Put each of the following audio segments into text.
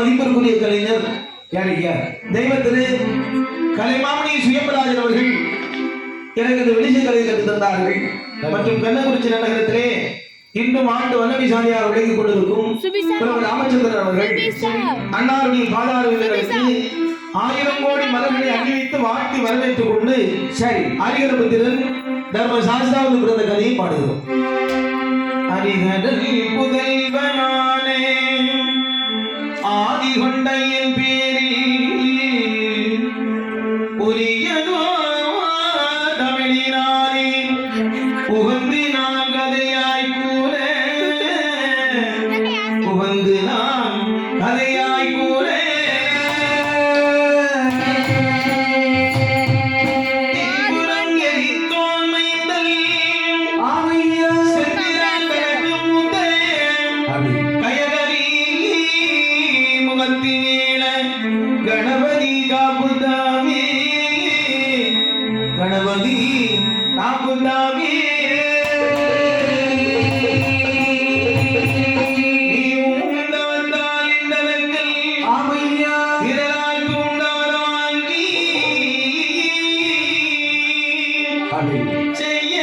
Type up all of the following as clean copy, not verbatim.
மதிப்பிற்குரிய கலைஞர் தெய்வ திரு கலைமாமணி சுயம்பராஜன் அவர்கள் எனக்கு இந்த வெளிச்ச கலை கற்று தந்தார்கள். மற்றும் கள்ளக்குறிச்சி நகரத்திலே இன்றும் ஆண்டு வண்ணவிசாரியாக விளங்கிக் கொண்டிருக்கும் ராமச்சந்திரன் அவர்கள் அன்னாருடைய பாதாரங்களுக்கு 1000 கோடி மலர்களை அணிவித்து வாழ்த்தி வரவேற்றுக் கொண்டு சரி ஹரிகரபுத்திரன் தர்ம சாஸ்தாவுக்கு பிறந்த கதையை பாடுகிறோம். ஹரிகடல் புதல்வனானே ஆதி கொண்டையின் பேரில் உரியதோ தமிழினானே உகந்து நான் கதையாய் கூற உகந்து நான் கதையாய் கூற கணபதி காப்புதாமே கணபதி காப்புதாமே செய்ய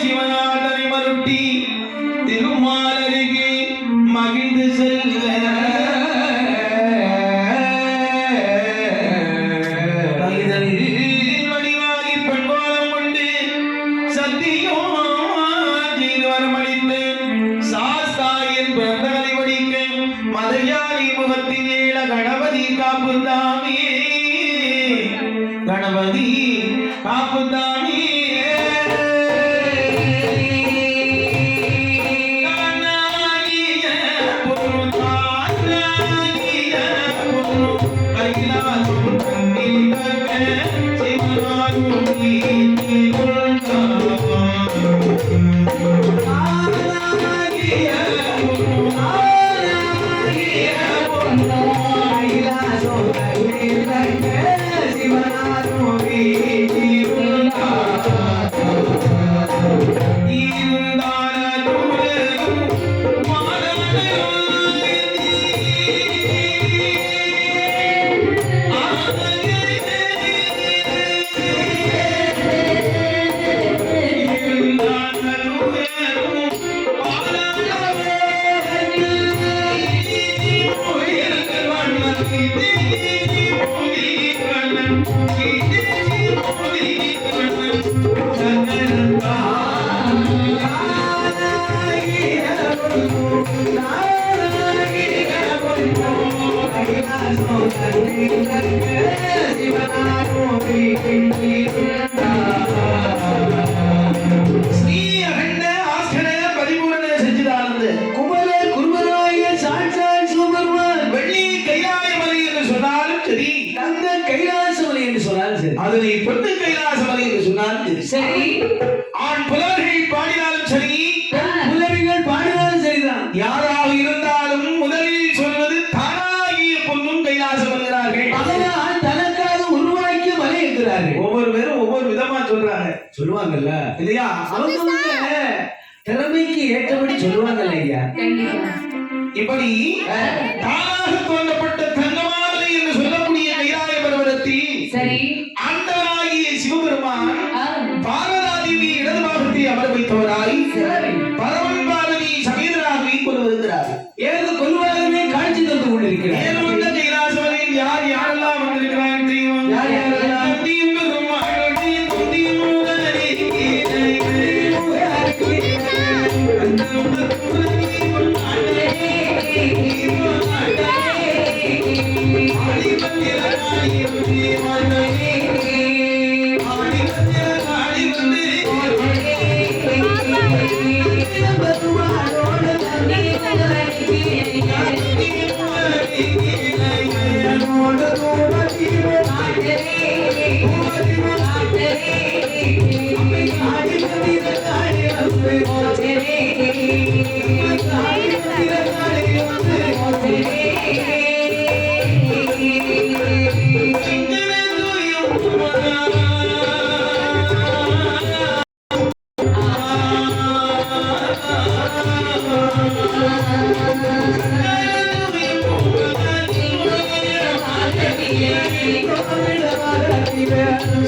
சிவநாதனை மருட்டி திருமாலருகே மகிழ்ந்து செல்ல மதையாரி முகத்தினேல கணபதி காப்புதாமே கணபதி காப்புதாமே அதனை பொண்ணு கைலாசமலை என்று சொன்னால் சரி. ஆண் புலவர்கள் பாடினாலும் சரி புலவிகள் பாடினாலும் சரிதான். யாராக இருந்தாலும் முதலில் சொல்வது தானாகிய பொண்ணும் கைலாசம் என்கிறார்கள். அதனால் தனக்காக உருவாக்கிய மலை என்கிறார்கள். ஒவ்வொரு பேரும் ஒவ்வொரு விதமா சொல்லுவாங்கல்ல இல்லையா? அவங்க திறமைக்கு ஏற்றபடி சொல்லுவாங்கல்ல ஐயா. இப்படி தானாக தோன்றப்பட்ட தங்கமாலை என்று சொல்லக்கூடிய கைலாய பர்வதத்தில் சரி ஆண்டவராகிய சிவபெருமான் பார்வதாதேவி இடது பாகத்தை அமர வைத்தவராய் பரமன் பார்வதி சமேதராக கொண்டு வருகிறார். ஏது கொள்வாகவே காட்சி தந்து கொண்டிருக்கிறார். ஏழுள்ள கைலாசவரில் யார் யாரெல்லாம் வந்திருக்கிறார் தெரியும்? யார் யாரெல்லாம்?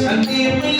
சத்தியமே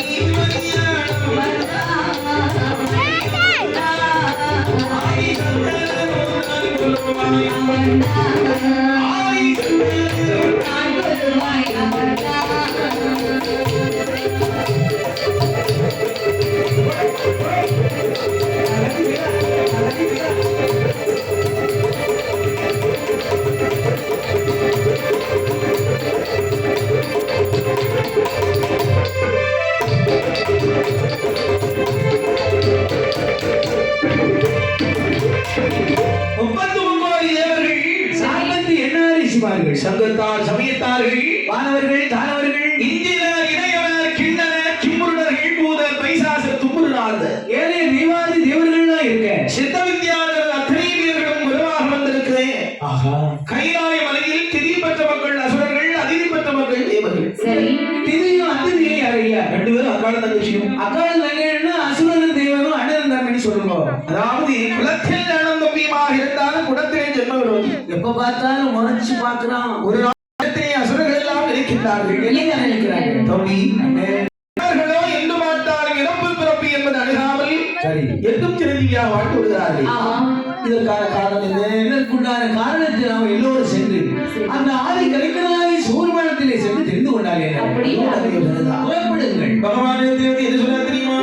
சங்கத்தார் சமயத்தார்கள் வானவர்கள் தானவர்கள் இந்தியர் இணையவர் கிண்ணனர் கிம்முருடர்கள் பூதர் பைசாச தும்முருடாத ஏழை தெய்வாதி தேவர்கள்லாம் இருக்க சித்த வித்யாளர்கள் அத்தனை பேர்களும் உருவாக வந்திருக்கிறேன். ஆஹா, கைலாய மலையில் திதி பெற்ற மக்கள் அசுரர்கள், அதிதி பெற்ற மக்கள் தேவர்கள். சரி, திதியும் அதிதியும் யாரையா? ரெண்டு பேரும் அக்கால தங்கச்சியும். அக்கால தங்கைன்னா அசுரன் தேவனும் அண்ணன் தங்கன்னு சொல்லுங்க. அதாவது குலத்தில் அண்ணன் தம்பியுமாக இருந்தாலும் குடத்திலே ஜென்ம விரோதி. எப்ப பார்த்தாலும் முறைச்சு பார்க்கிறான். ஒரு நாளத்திலே அசுரர்கள் எல்லாம் இருக்கின்றார்கள். தம்பி அவர்களோ என்று பார்த்தாலும் இறப்பு பிறப்பு என்பது அணுகாமல் எட்டும் சிறந்தியாக வாழ்ந்து விடுகிறார்கள். இதற்கான காரணம் என்ன? இதற்குண்டான காரணத்தை நாம் எல்லோரும் சென்று அந்த ஆதி கலைஞராகி சூர்மணத்திலே சென்று தெரிந்து கொண்டார்கள். புறப்படுங்கள். பகவான் எது சொல்ல தெரியுமா?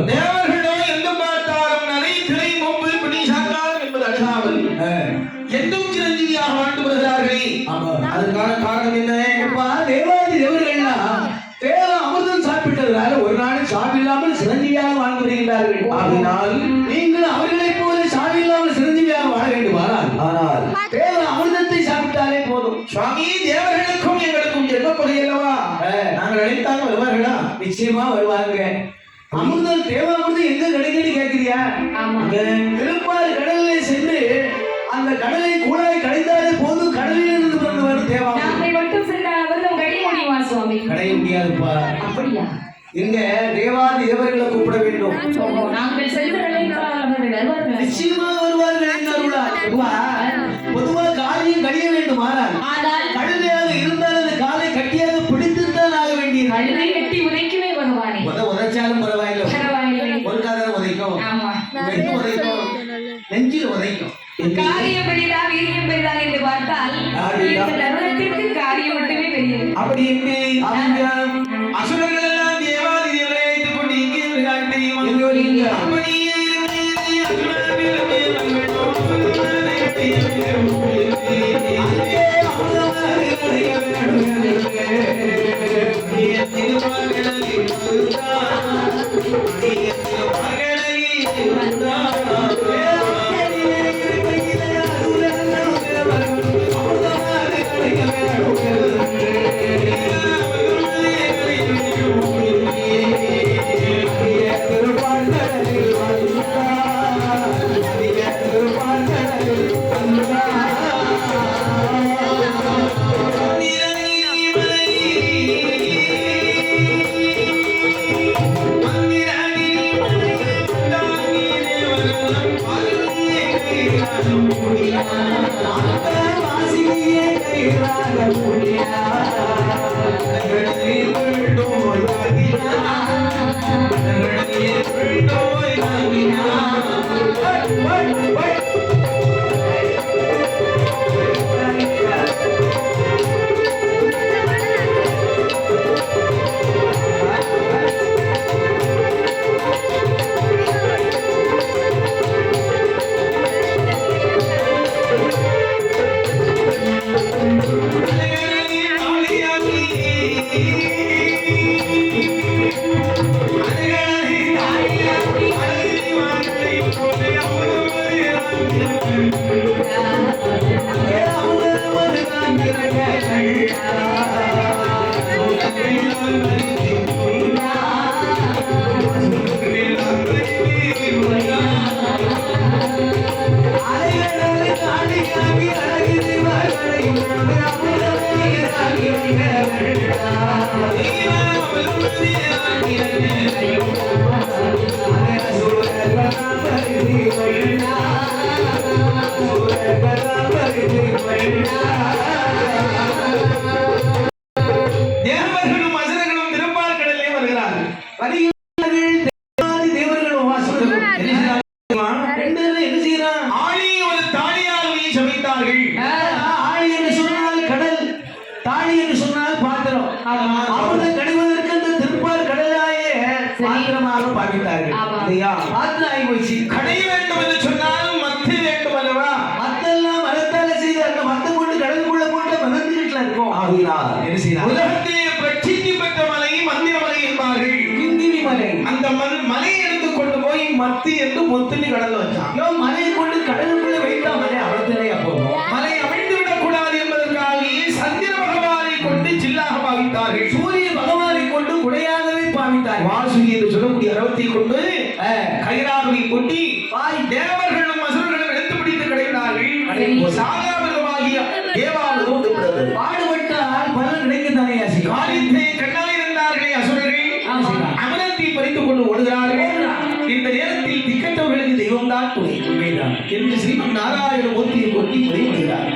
தேவர்களோ எங்கு பார்த்தாலும் நரை திரை மும்பு பிடி சாக்காரம் என்பது அணுகாமல் எங்கும் சிரஞ்சீவியாக வாழ்ந்து வருகிறார்களே. அதற்கான காரணம் என்ன? தேவாதி தேவர்கள்லாம் தேவ அமிர்தம் சாப்பிட்டதுனால ஒரு நாள் சாவி இல்லாமல் சிரஞ்சீவியாக வாழ்ந்து வருகிறார்கள். ஆகினால் நீங்கள் அவர்களைப் போல சாவி இல்லாமல் சிரஞ்சீவியாக வாழ வேண்டுமானால் ஆனால் தேவ அமிர்தத்தை சாப்பிட்டாலே போதும். சுவாமி, தேவர்களுக்கும் எங்களுக்கும் ஜென்மப்பகை அல்லவா? நாங்கள் அழைத்தாங்க வருவார்களா? நிச்சயமா வருவாங்க. அமிர்தம் தேவாமிர்தம் எங்க கிடைக்குன்னு கேட்கிறியா? திருப்பாறு கடலிலே சென்று அந்த கடலை கூடாய் கடைந்தாலே போதும். கடலில் இருந்து வரும் தேவாமிர்தம் மட்டும் கடைய முடியாதுப்பா. அப்படியா? இங்க தேவாதி தேவர்களை கூப்பிட வேண்டும். நிச்சயமா வருவார்கள். பொதுவா காலையும் கடிய வேண்டும். ஆனால் கழுதையாக இருந்தால் அந்த காலை கட்டியாக பிடித்துத்தான் ஆக வேண்டியது. கட்டி உதைக்குமே வருவானே. உதைச்சாலும் பரவாயில்லை, ஒரு காதல் உதைக்கும், நெஞ்சில் உதைக்கும். காரியம் பெரிதா வீரியம் பெரிதா என்று பார்த்தால் அப்படி என்று அவங்க அசுரர்கள் எல்லாம் தேவாதி தேவரை அழைத்துக் கொண்டு இங்கே வருகிறார்கள் தெரியுமா? எங்க வரீங்க? அப்படியே தேவர்களும் அசுரர்களும் திருப்பார் கடலிலே வருகிறார்கள். தேவர்களும் அசுரர்களும் என்ன செய்யறான்? ஆழி ஒரு தாலியால் உயிர் சமைத்தார்கள். ஆழி என்று சொன்னால் கடல், தாலி என்று சொன்னால் பாத்திரம். அமிர்தம் கடைவதற்கு அந்த திருப்பார் கடலாயே பாத்திரமாக பாவித்தார்கள். இல்லையா? பாத்திரம் ஆகி போச்சு. கடை வேண்டும் என்று சொன்னால் மத்து வேண்டும் அல்லவா? மத்தெல்லாம் மரத்தால செய்து அந்த மத்தம் கொண்டு கடலுக்குள்ள போட்டு மறந்துகிட்டு இருக்கோம். ஆகினார் என்ன செய்யலாம்? உலகத்திலே பிரசித்தி பெற்ற மலை மந்திர மலை என்பார்கள். கிந்திரி மலை. அந்த மலையை எடுத்து கொண்டு போய் மத்தி என்று மொத்தனி கடல்ல வச்சான். மலையை கொண்டு கடலுக்குள்ள வைத்தா மலை அவ்வளத்திலேயே போகும். மலை அவிழ்ந்து விடக்கூடாது என்பதற்காக சந்திர பகவானை கொண்டு ஜில்லாக பாவித்தார்கள். சூரிய பகவானை கொண்டு குடையாகவே பாவித்தார்கள். வாசுகி என்று சொல்லக்கூடிய அரவத்தை கொண்டு கைராகவை கொட்டி தேவர்களும் அசுரர்களும் எடுத்து பிடித்து கிடைத்தார்கள். சாதாரணமாகிய தேவாவது பாடுபட்டால் பலன் கிடைக்கத்தானே. காரியத்தை கண்ணால் இருந்தார்களே அசுரர்கள் அமரத்தை பறித்துக் கொண்டு ஓடுகிறார்கள். இந்த நேரத்தில் திக்கற்றவர்களுக்கு தெய்வம் தான் துணை. உண்மைதான் என்று ஸ்ரீமன் நாராயண மூர்த்தியை கொட்டி முடிவுகிறார்.